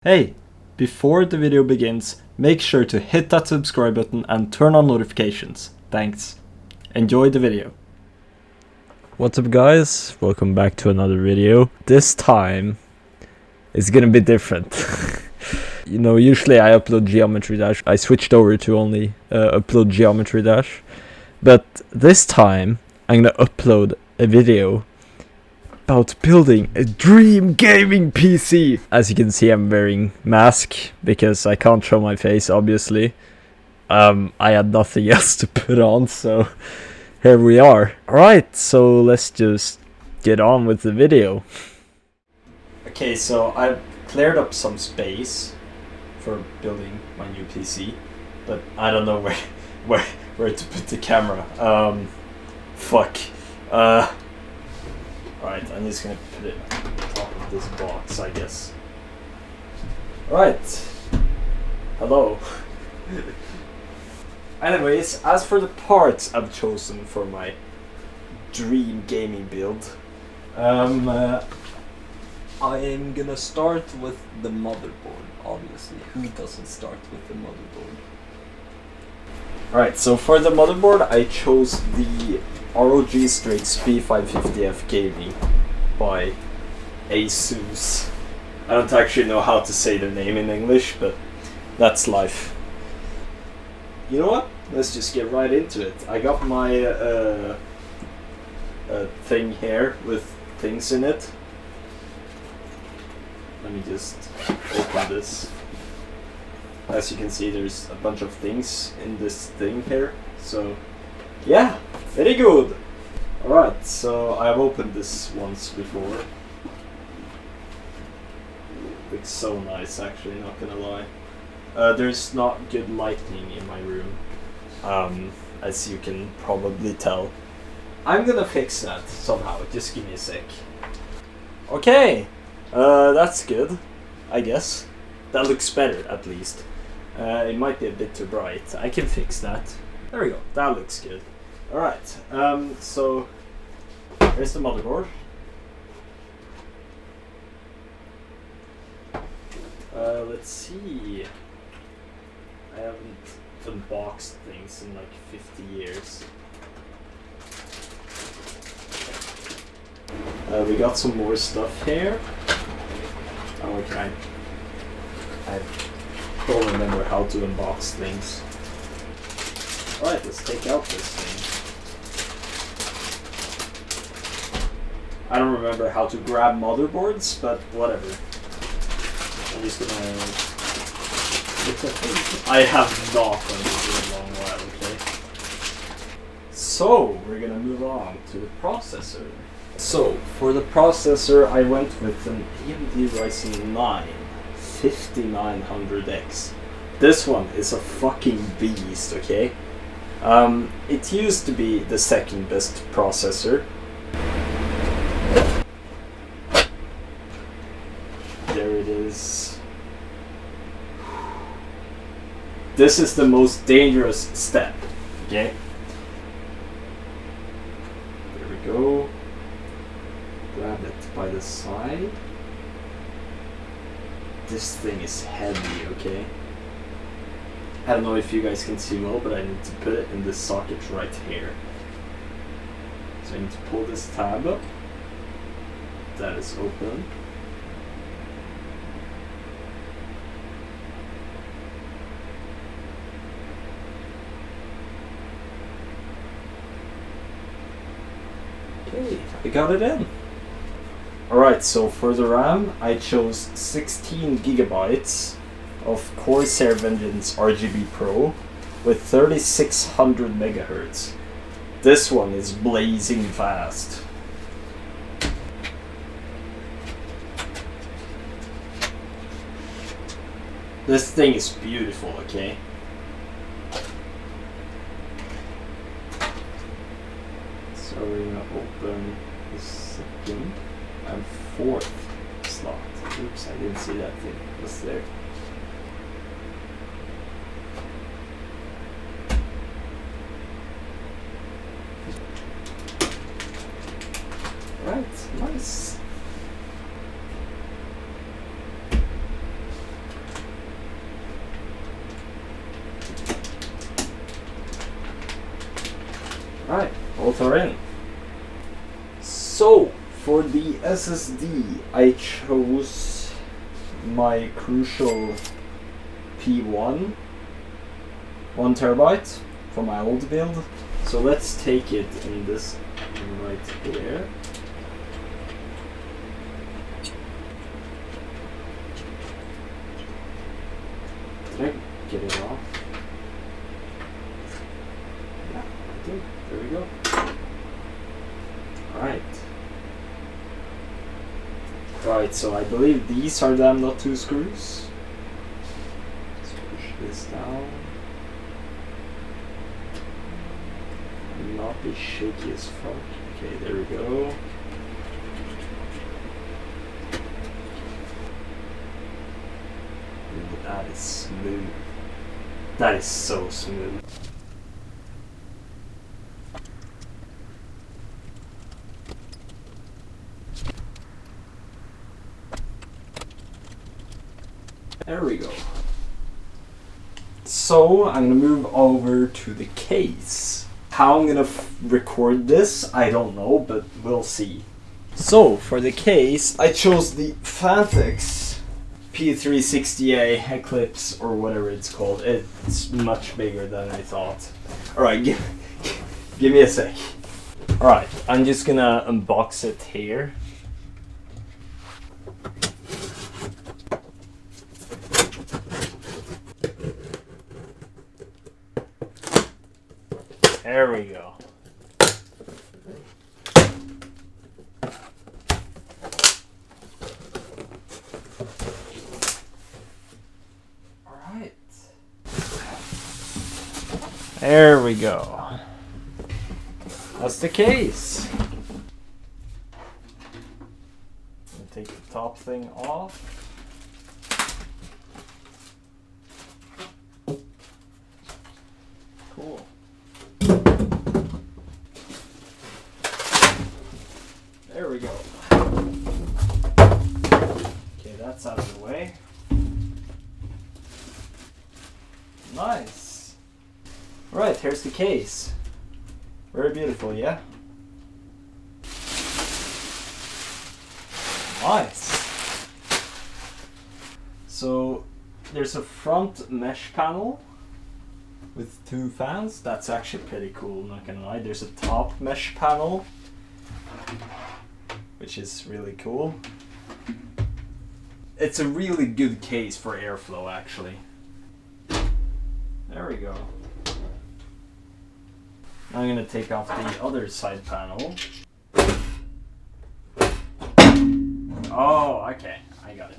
Hey, before the video begins, make sure to hit that subscribe button and turn on notifications. Thanks. Enjoy the video. What's up guys? Welcome back to another video. This time it's gonna be different. You know, usually I upload Geometry Dash. I switched over to only upload Geometry Dash. But this time I'm gonna upload a video about building a dream gaming PC. As you can see, I'm wearing mask because I can't show my face, obviously. I had nothing else to put on, so here we are. Alright, so let's just get on with the video. Okay, so I've cleared up some space for building my new PC, but I don't know where to put the camera. Fuck. Right, I'm just gonna put it on top of this box, I guess. Right. Hello. Anyways, as for the parts I've chosen for my dream gaming build, I'm gonna start with the motherboard, obviously. Who doesn't start with the motherboard? Alright, so for the motherboard I chose the ROG Strix P550F Gaming by Asus. I don't actually know how to say their name in English, but that's life. You know what? Let's just get right into it. I got my thing here with things in it. Let me just open this. As you can see, there's a bunch of things in this thing here. So yeah, very good. Alright, so I've opened this once before. Looks so nice, actually, not gonna lie. There's not good lighting in my room, as you can probably tell. I'm gonna fix that somehow, just give me a sec. Okay, that's good, I guess. That looks better, at least. It might be a bit too bright. I can fix that. There we go, that looks good. Alright, so here's the motherboard. Let's see. I haven't unboxed things in like 50 years. We got some more stuff here. Oh, okay. I don't remember how to unbox things. Alright, let's take out this thing. I don't remember how to grab motherboards, but whatever. I'm just gonna... I have not done this in a long while, okay? So, we're gonna move on to the processor. So, for the processor, I went with an AMD Ryzen 9 5900X. This one is a fucking beast, okay? It used to be the second best processor. There it is. This is the most dangerous step, okay? There we go. Grab it by the side. This thing is heavy, okay? I don't know if you guys can see well, but I need to put it in this socket right here. So I need to pull this tab up. That is open. Okay, I got it in. Alright, so for the RAM, I chose 16 gigabytes of Corsair Vengeance RGB Pro with 3600 megahertz. This one is blazing fast. This thing is beautiful, okay? So we're gonna open the second and fourth slot. Oops, I didn't see that thing. What's there? Right, nice. Right, both are in. So, for the SSD, I chose my Crucial P1, 1 terabyte for my old build. So let's take it in this right here. Did I get it off? Yeah, I did. There we go. Right. Right, so I believe these are the M.2 screws. Let's push this down. Not be shaky as fuck. Okay, there we go. Ooh, that is smooth. That is so smooth. There we go. So I'm gonna move over to the case. How I'm gonna record this, I don't know, but we'll see. So for the case, I chose the Phanteks P360A Eclipse, or whatever it's called. It's much bigger than I thought. Alright, give me a sec. Alright, I'm just gonna unbox it here. There we go. Alright. There we go. That's the case. I'll take the top thing off. Cool. There we go. Okay, that's out of the way. Nice. Alright, here's the case. Very beautiful, yeah? Nice. So, there's a front mesh panel with 2 fans. That's actually pretty cool, not gonna lie. There's a top mesh panel, which is really cool. It's a really good case for airflow, actually. There we go. Now I'm gonna take off the other side panel. Oh, okay, I got it.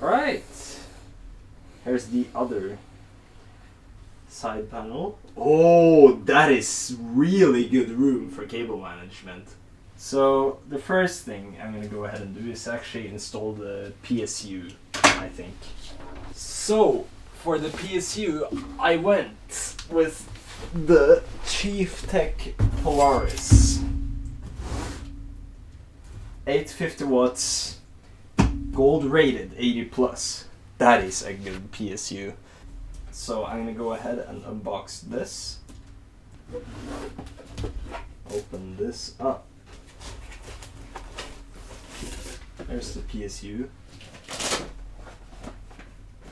Alright, here's the other side panel. Oh, that is really good room for cable management. So the first thing I'm gonna go ahead and do is actually install the PSU, I think. So for the PSU, I went with the Chieftec Polaris. 850 watts, gold rated 80 plus. That is a good PSU. So I'm gonna go ahead and unbox this. Open this up. There's the PSU.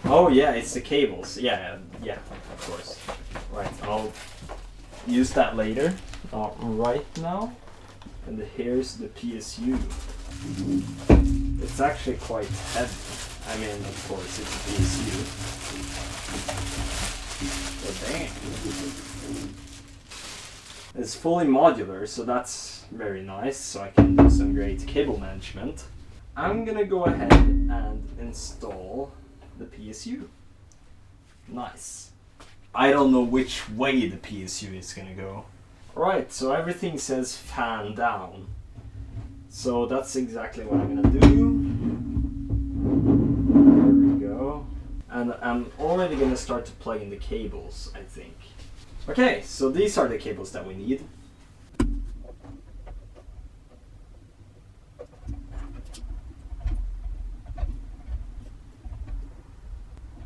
Oh yeah, it's the cables. Yeah, of course. Right, I'll use that later. Right now. And here's the PSU. It's actually quite heavy. I mean, of course, it's a PSU. But damn. It's fully modular, so that's very nice. So I can do some great cable management. I'm gonna go ahead and install the PSU. Nice. I don't know which way the PSU is gonna go. Right, so everything says fan down. So that's exactly what I'm gonna do. There we go. And I'm already gonna start to plug in the cables, I think. Okay, so these are the cables that we need.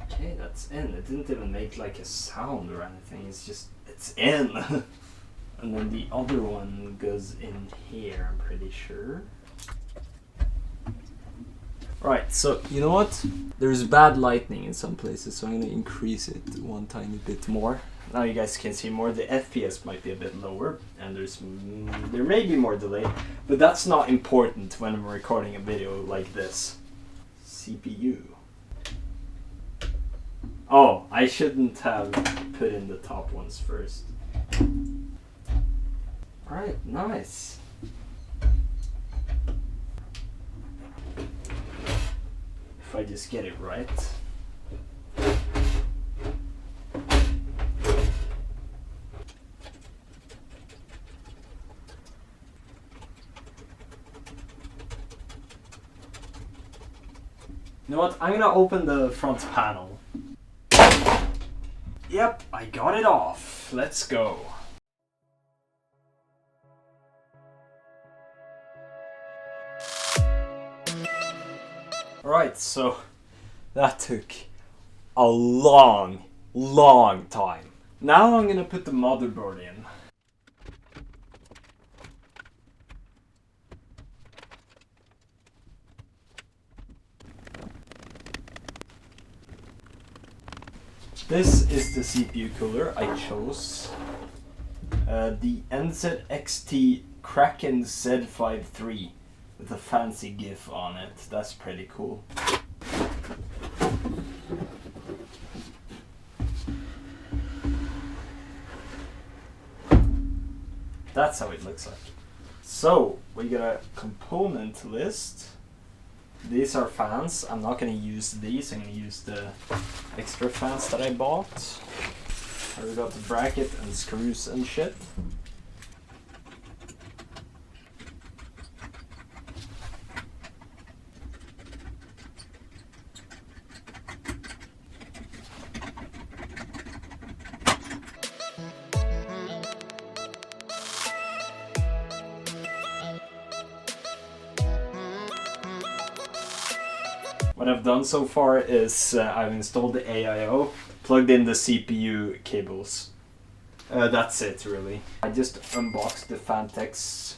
Okay, that's in. It didn't even make like a sound or anything. It's just, it's in. And then the other one goes in here, I'm pretty sure. Right, so you know what? There's bad lighting in some places, so I'm gonna increase it one tiny bit more. Now you guys can see more. The FPS might be a bit lower, and there may be more delay, but that's not important when I'm recording a video like this. CPU. Oh, I shouldn't have put in the top ones first. Alright, nice. If I just get it right. You know what? I'm gonna open the front panel. Yep, I got it off. Let's go. Alright, so that took a long time. Now I'm gonna put the motherboard in. This is the CPU cooler I chose. The NZXT Kraken Z53 with a fancy GIF on it. That's pretty cool. That's how it looks like. So we got a component list. These are fans. I'm not going to use these. I'm going to use the extra fans that I bought. We got the bracket and screws and shit. What I've done so far is I've installed the AIO, plugged in the CPU cables. That's it really. I just unboxed the Phanteks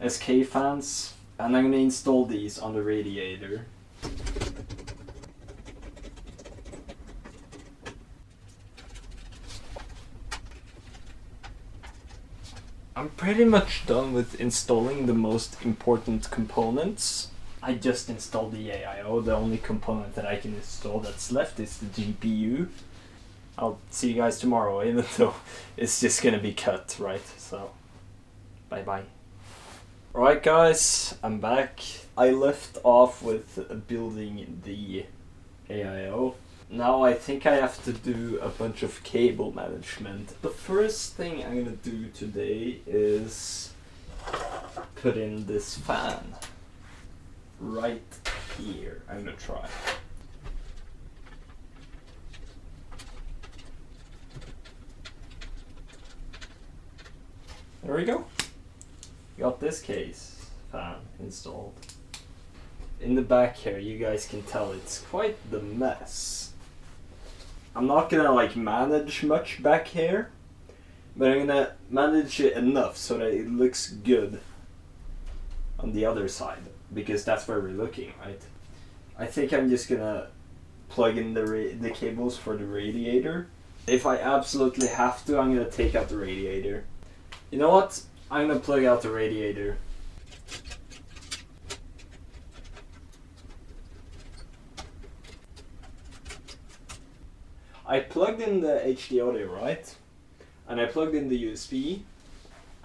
SK fans and I'm going to install these on the radiator. I'm pretty much done with installing the most important components. I just installed the AIO. The only component that I can install that's left is the GPU. I'll see you guys tomorrow, even though it's just gonna be cut, right? So, bye bye. Alright guys, I'm back. I left off with building the AIO. Now I think I have to do a bunch of cable management. The first thing I'm gonna do today is put in this fan. Right here. I'm gonna try. There we go. Got this case fan installed. In the back here, you guys can tell it's quite the mess. I'm not gonna like manage much back here, but I'm gonna manage it enough so that it looks good on the other side. Because that's where we're looking, right? I think I'm just gonna plug in the cables for the radiator. If I absolutely have to, I'm gonna take out the radiator. You know what? I'm gonna plug out the radiator. I plugged in the HD audio, right? And I plugged in the USB.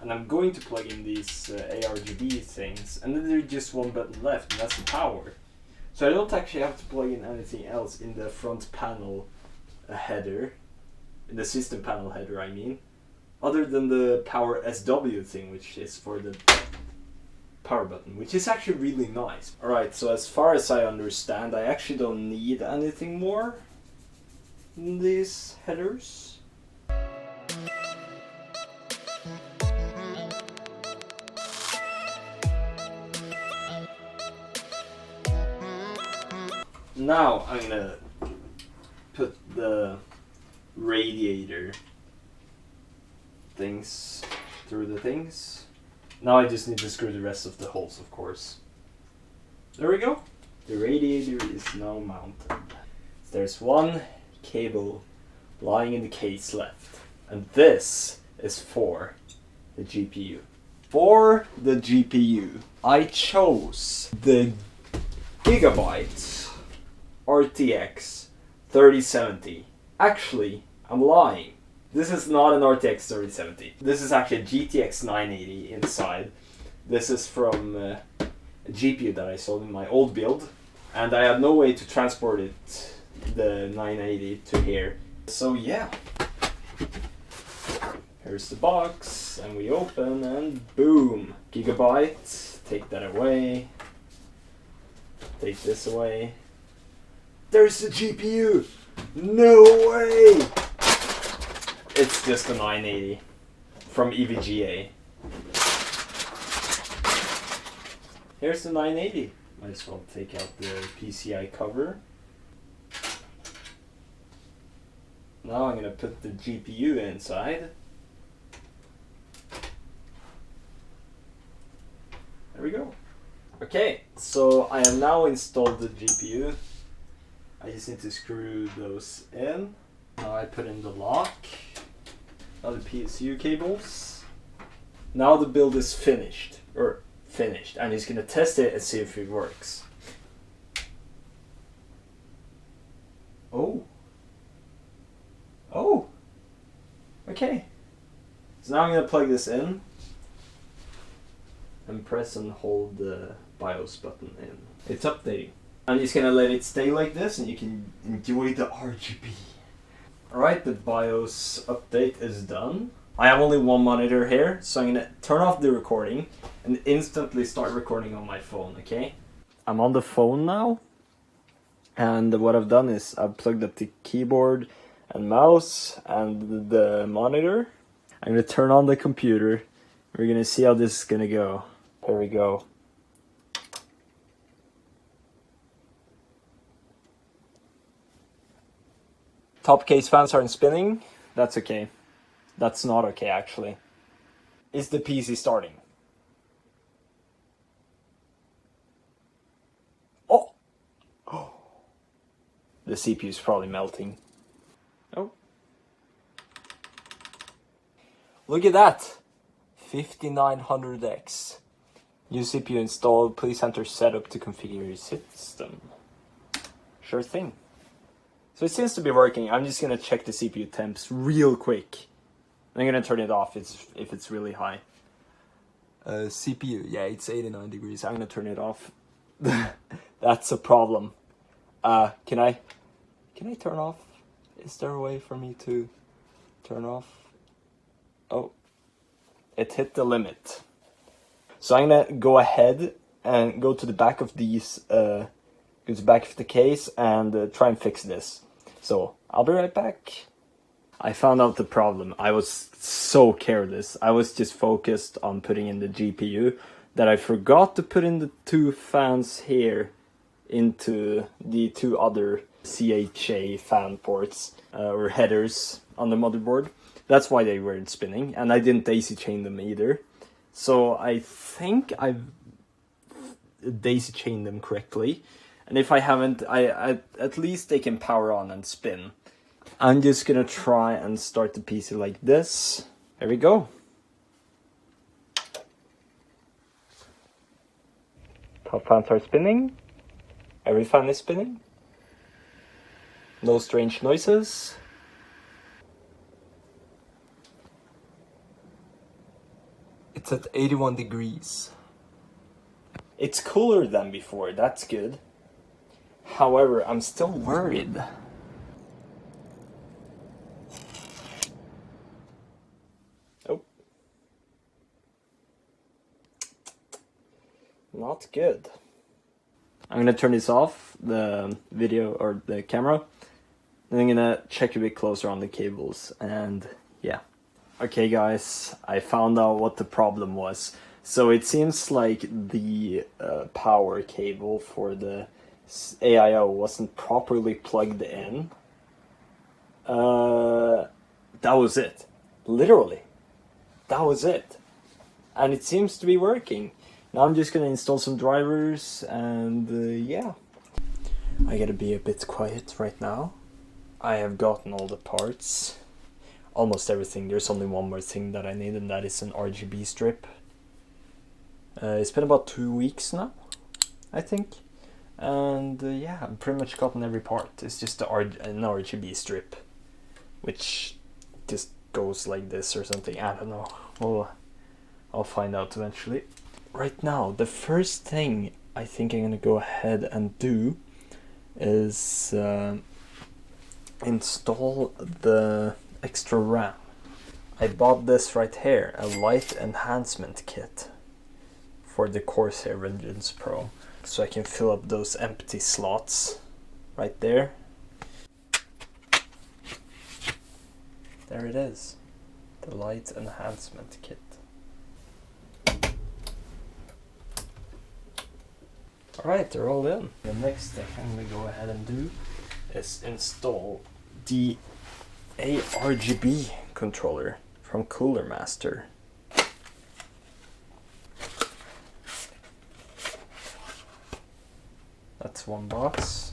And I'm going to plug in these ARGB things, and then there's just one button left, and that's the power. So I don't actually have to plug in anything else in the front panel header, in the system panel header I mean, other than the power SW thing, which is for the power button, which is actually really nice. Alright, so as far as I understand, I actually don't need anything more in these headers. Now I'm gonna put the radiator things through the things. Now I just need to screw the rest of the holes, of course. There we go. The radiator is now mounted. There's one cable lying in the case left. And this is for the GPU. For the GPU, I chose the Gigabyte RTX 3070. Actually, I'm lying. This is not an RTX 3070. This is actually a GTX 980 inside. This is from a GPU that I sold in my old build. And I had no way to transport it, the 980, to here. So yeah. Here's the box, and we open, and boom! Gigabyte. Take that away. Take this away. There's the GPU! No way! It's just a 980 from EVGA. Here's the 980. Might as well take out the PCI cover. Now I'm gonna put the GPU inside. There we go. Okay, so I have now installed the GPU. I just need to screw those in. Now I put in the lock. Now the PSU cables. Now the build is finished. I'm just gonna test it and see if it works. Oh. Oh. Okay. So now I'm gonna plug this in and press and hold the BIOS button in. It's updating. I'm just gonna let it stay like this and you can enjoy the RGB. Alright, the BIOS update is done. I have only one monitor here, so I'm gonna turn off the recording and instantly start recording on my phone, okay? I'm on the phone now, and what I've done is I've plugged up the keyboard and mouse and the monitor. I'm gonna turn on the computer. We're gonna see how this is gonna go. There we go. Top case fans aren't spinning. That's okay. That's not okay, actually. Is the PC starting? Oh! Oh! The CPU is probably melting. Oh. Look at that! 5900X. New CPU installed. Please enter setup to configure your system. Sure thing. So it seems to be working. I'm just gonna check the CPU temps real quick. I'm gonna turn it off if it's really high. CPU, yeah, it's 89 degrees. I'm gonna turn it off. That's a problem. Can I turn off? Is there a way for me to turn off? Oh, it hit the limit. So I'm gonna go ahead and go to the back of these, go to the back of the case and try and fix this. So I'll be right back. I found out the problem. I was so careless. I was just focused on putting in the GPU that I forgot to put in the two fans here into the two other CHA fan ports or headers on the motherboard. That's why they weren't spinning, and I didn't daisy chain them either. So I think I've daisy chained them correctly, and if I haven't, I at least they can power on and spin. I'm just gonna try and start the PC like this. There we go. Top fans are spinning. Every fan is spinning. No strange noises. It's at 81 degrees. It's cooler than before, that's good. However, I'm still worried. Oh. Not good. I'm gonna turn this off, the video or the camera. And I'm gonna check a bit closer on the cables and yeah. Okay guys, I found out what the problem was. So it seems like the power cable for the AIO wasn't properly plugged in. That was it. Literally. That was it. and it seems to be working. Now I'm just gonna install some drivers and yeah. I gotta be a bit quiet right now. I have gotten all the parts, almost everything. There's only one more thing that I need, and that is an RGB strip. It's been about 2 weeks now, I think. And yeah, I've pretty much gotten every part. It's just an RGB strip, which just goes like this or something. I don't know. Well, I'll find out eventually. Right now, the first thing I think I'm gonna go ahead and do is install the extra RAM. I bought this right here, a light enhancement kit for the Corsair Vengeance Pro, so I can fill up those empty slots right there. There it is, the light enhancement kit. Alright, they're all in. The next thing I'm going to go ahead and do is install the ARGB controller from Cooler Master. That's one box.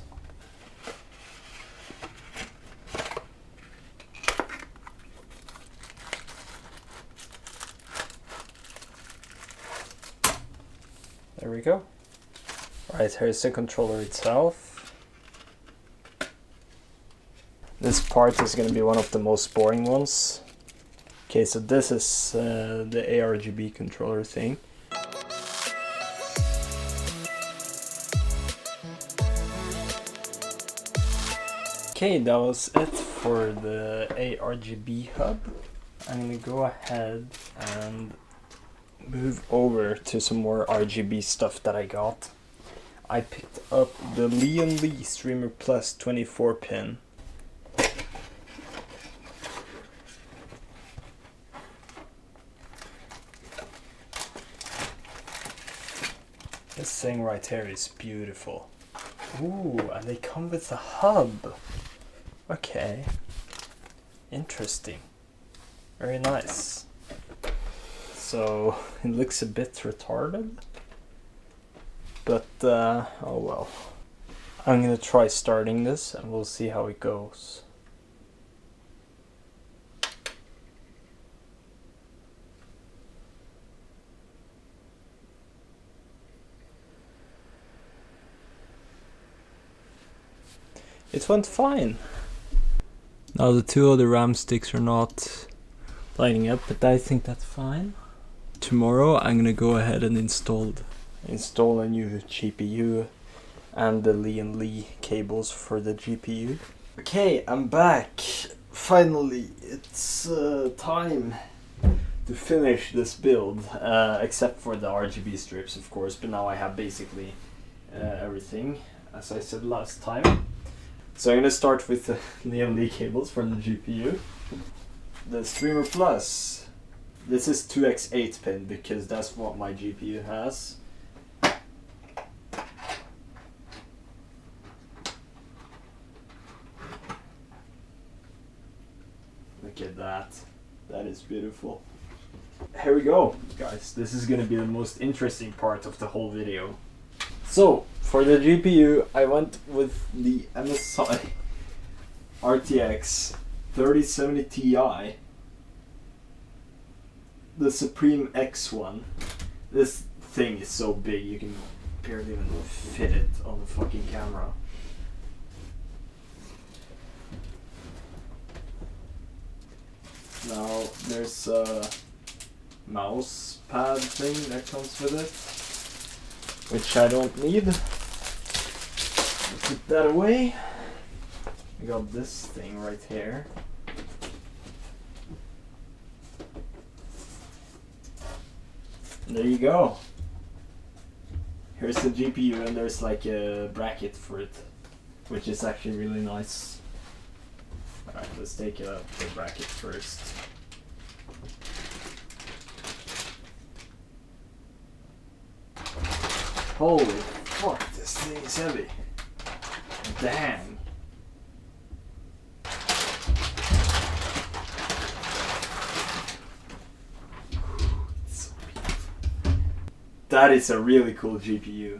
There we go. Right, here's the controller itself. This part is going to be one of the most boring ones. Okay, so this is the ARGB controller thing. Okay, that was it for the ARGB hub. I'm going to go ahead and move over to some more RGB stuff that I got. I picked up the Lian Strimer Plus 24 pin. This thing right here is beautiful. Ooh, and they come with a hub. Okay. Interesting. Very nice. So it looks a bit retarded. But, oh well. I'm gonna try starting this and we'll see how it goes. It went fine. Now the two other RAM sticks are not lighting up, but I think that's fine. Tomorrow I'm gonna go ahead and install a new GPU and the Lian cables for the GPU. Okay, I'm back. Finally, it's time to finish this build, except for the RGB strips, of course, but now I have basically everything, as I said last time. So I'm gonna start with the Lian cables for the GPU. The Streamer Plus. This is 2x8 pin because that's what my GPU has. Look at that. That is beautiful. Here we go, guys. This is gonna be the most interesting part of the whole video. So, for the GPU, I went with the MSI RTX 3070 Ti. The SUPRIM X one. This thing is so big you can barely even fit it on the fucking camera. Now there's a mouse pad thing that comes with it, which I don't need. Put that away. I got this thing right here. And there you go. Here's the GPU and there's like a bracket for it, which is actually really nice. Alright, let's take out the bracket first. Holy fuck, this thing is heavy. Damn. It's so big. that is a really cool GPU.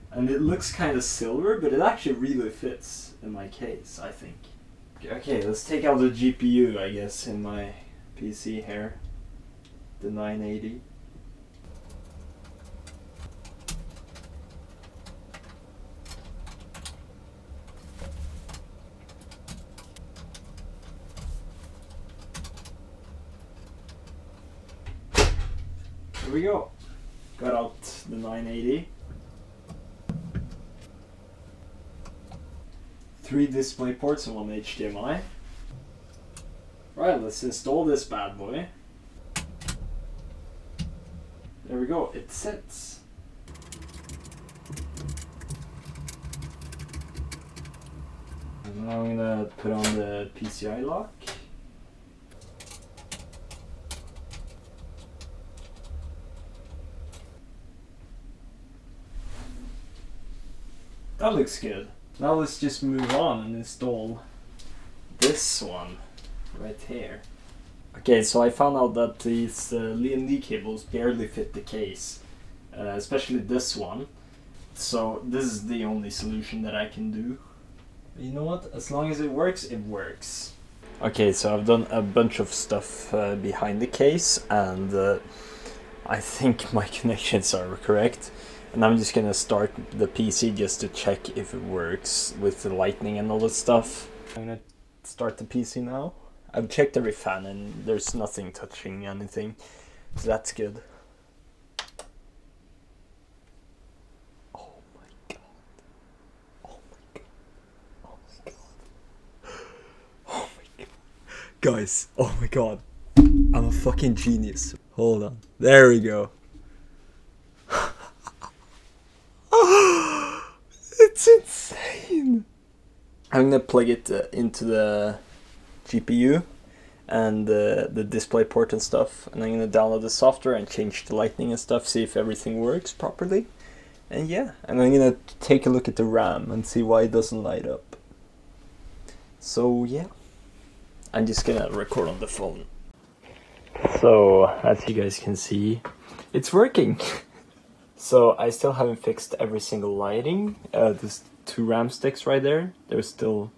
And it looks kind of silver, but it actually really fits in my case, I think. Okay, let's take out the GPU, I guess, in my PC here. The 980. Here we go. Got out the 980. 3 display ports and 1 HDMI. Right, let's install this bad boy. There we go, it sits. And now I'm gonna put on the PCI lock. That looks good. Now let's just move on and install this one right here. Okay, so I found out that these Lian cables barely fit the case, especially this one. So this is the only solution that I can do. You know what? As long as it works, it works. Okay, so I've done a bunch of stuff behind the case, and I think my connections are correct. And I'm just gonna start the PC just to check if it works with the lightning and all that stuff. I'm gonna start the PC now. I've checked every fan and there's nothing touching anything, so that's good. Oh my god. Oh my god. Oh my god. Oh my god. Guys, oh my god. I'm a fucking genius. Hold on. There we go. It's insane. I'm gonna plug it into the GPU and the display port and stuff, and I'm gonna download the software and change the lighting and stuff, see if everything works properly. And yeah, and I'm gonna take a look at the RAM and see why it doesn't light up. So yeah, I'm just gonna record on the phone. So as you guys can see, it's working. So I still haven't fixed every single lighting. There's 2 RAM sticks right there. They're still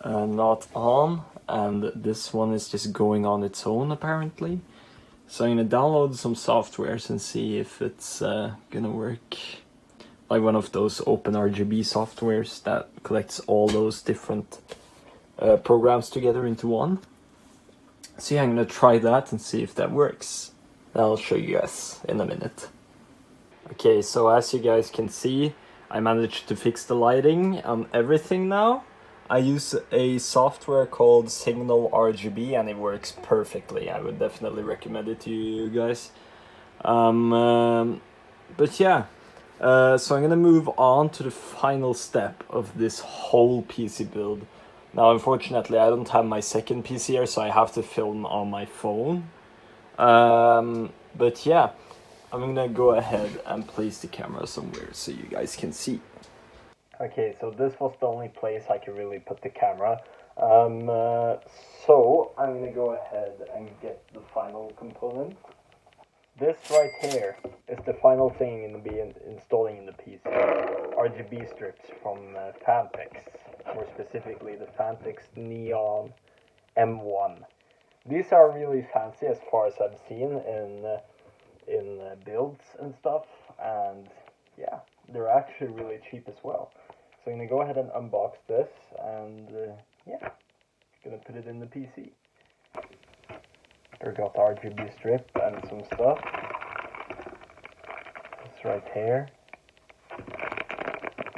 not on, and this one is just going on its own apparently. So I'm gonna download some softwares and see if it's gonna work. Like one of those open RGB softwares that collects all those different programs together into one. So yeah, I'm gonna try that and see if that works. I'll show you guys in a minute. Okay, so as you guys can see, I managed to fix the lighting on everything now. I use a software called Signal RGB and it works perfectly. I would definitely recommend it to you guys. But yeah, so I'm gonna move on to the final step of this whole PC build. Now unfortunately I don't have my second PC here, so I have to film on my phone. But yeah, I'm gonna go ahead and place the camera somewhere so you guys can see. Okay, so this was the only place I could really put the camera. So I'm gonna go ahead and get the final component. This right here is the final thing I'm gonna be installing in the PC. RGB strips from Phanteks, more specifically the Phanteks Neon M1. These are really fancy as far as I've seen in builds and stuff, and yeah, they're actually really cheap as well. So I'm gonna go ahead and unbox this, and yeah, gonna put it in the PC. I got the RGB strip and some stuff. It's right here.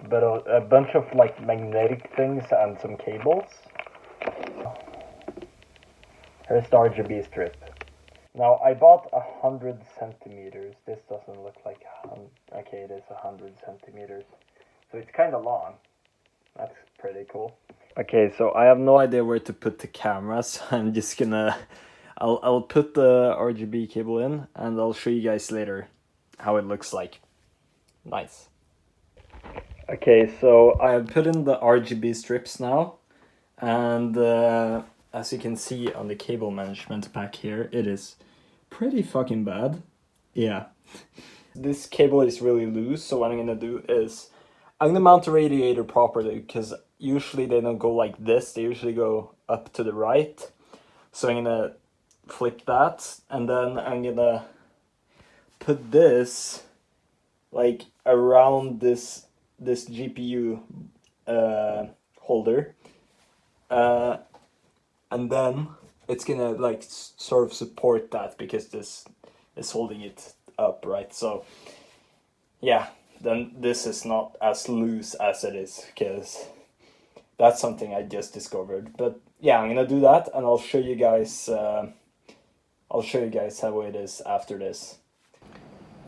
But a bunch of like magnetic things and some cables. Here's the RGB strip. Now I bought 100 centimeters. This doesn't look like okay, it is 100 centimeters. So it's kind of long. That's pretty cool. Okay, so I have no idea where to put the camera, so I'm just gonna I'll put the RGB cable in and I'll show you guys later how it looks like. Nice. Okay, so I have put in the RGB strips now, and as you can see on the cable management pack here, it is pretty fucking bad. Yeah. this cable is really loose, so what I'm gonna do is I'm gonna mount the radiator properly, because usually they don't go like this, they usually go up to the right. So I'm gonna flip that, and then I'm gonna put this like around this GPU holder, and then it's gonna like sort of support that, because this is holding it up, right? So yeah, then this is not as loose as it is, because that's something I just discovered. But yeah, I'm gonna do that, and I'll show you guys how it is after this.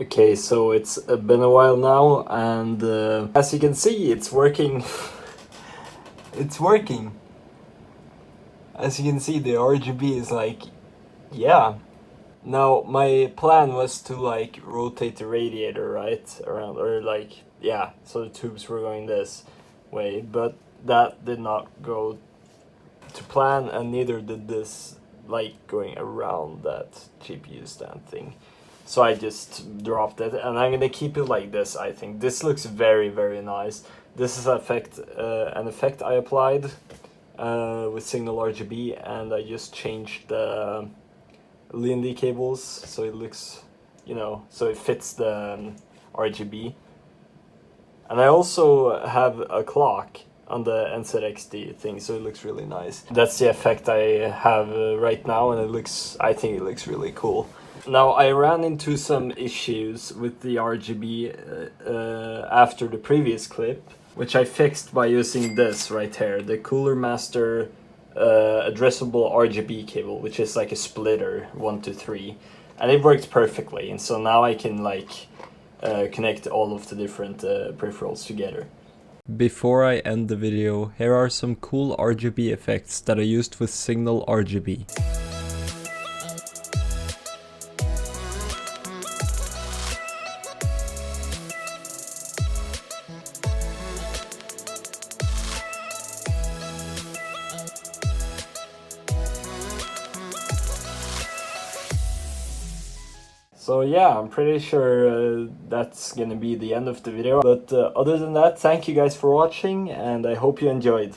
Okay, so it's been a while now, and as you can see, it's working. It's working. As you can see, the RGB is like, yeah. Now my plan was to like rotate the radiator right around, or like, yeah, so the tubes were going this way, but that did not go to plan, and neither did this light going around that GPU stand thing. So I just dropped it, and I'm gonna keep it like this. I think this looks very, very nice. This is an effect I applied with Signal RGB, and I just changed the Lian cables so it looks, you know, so it fits the RGB. And I also have a clock on the NZXT thing, so it looks really nice. That's the effect I have right now, and I think it looks really cool. Now, I ran into some issues with the RGB after the previous clip, which I fixed by using this right here, the Cooler Master addressable RGB cable, which is like a splitter 1 to 3, and it works perfectly. And so now I can like connect all of the different peripherals together. Before I end the video, here are some cool RGB effects that I used with Signal RGB. So yeah, I'm pretty sure that's gonna be the end of the video. But other than that, thank you guys for watching, and I hope you enjoyed.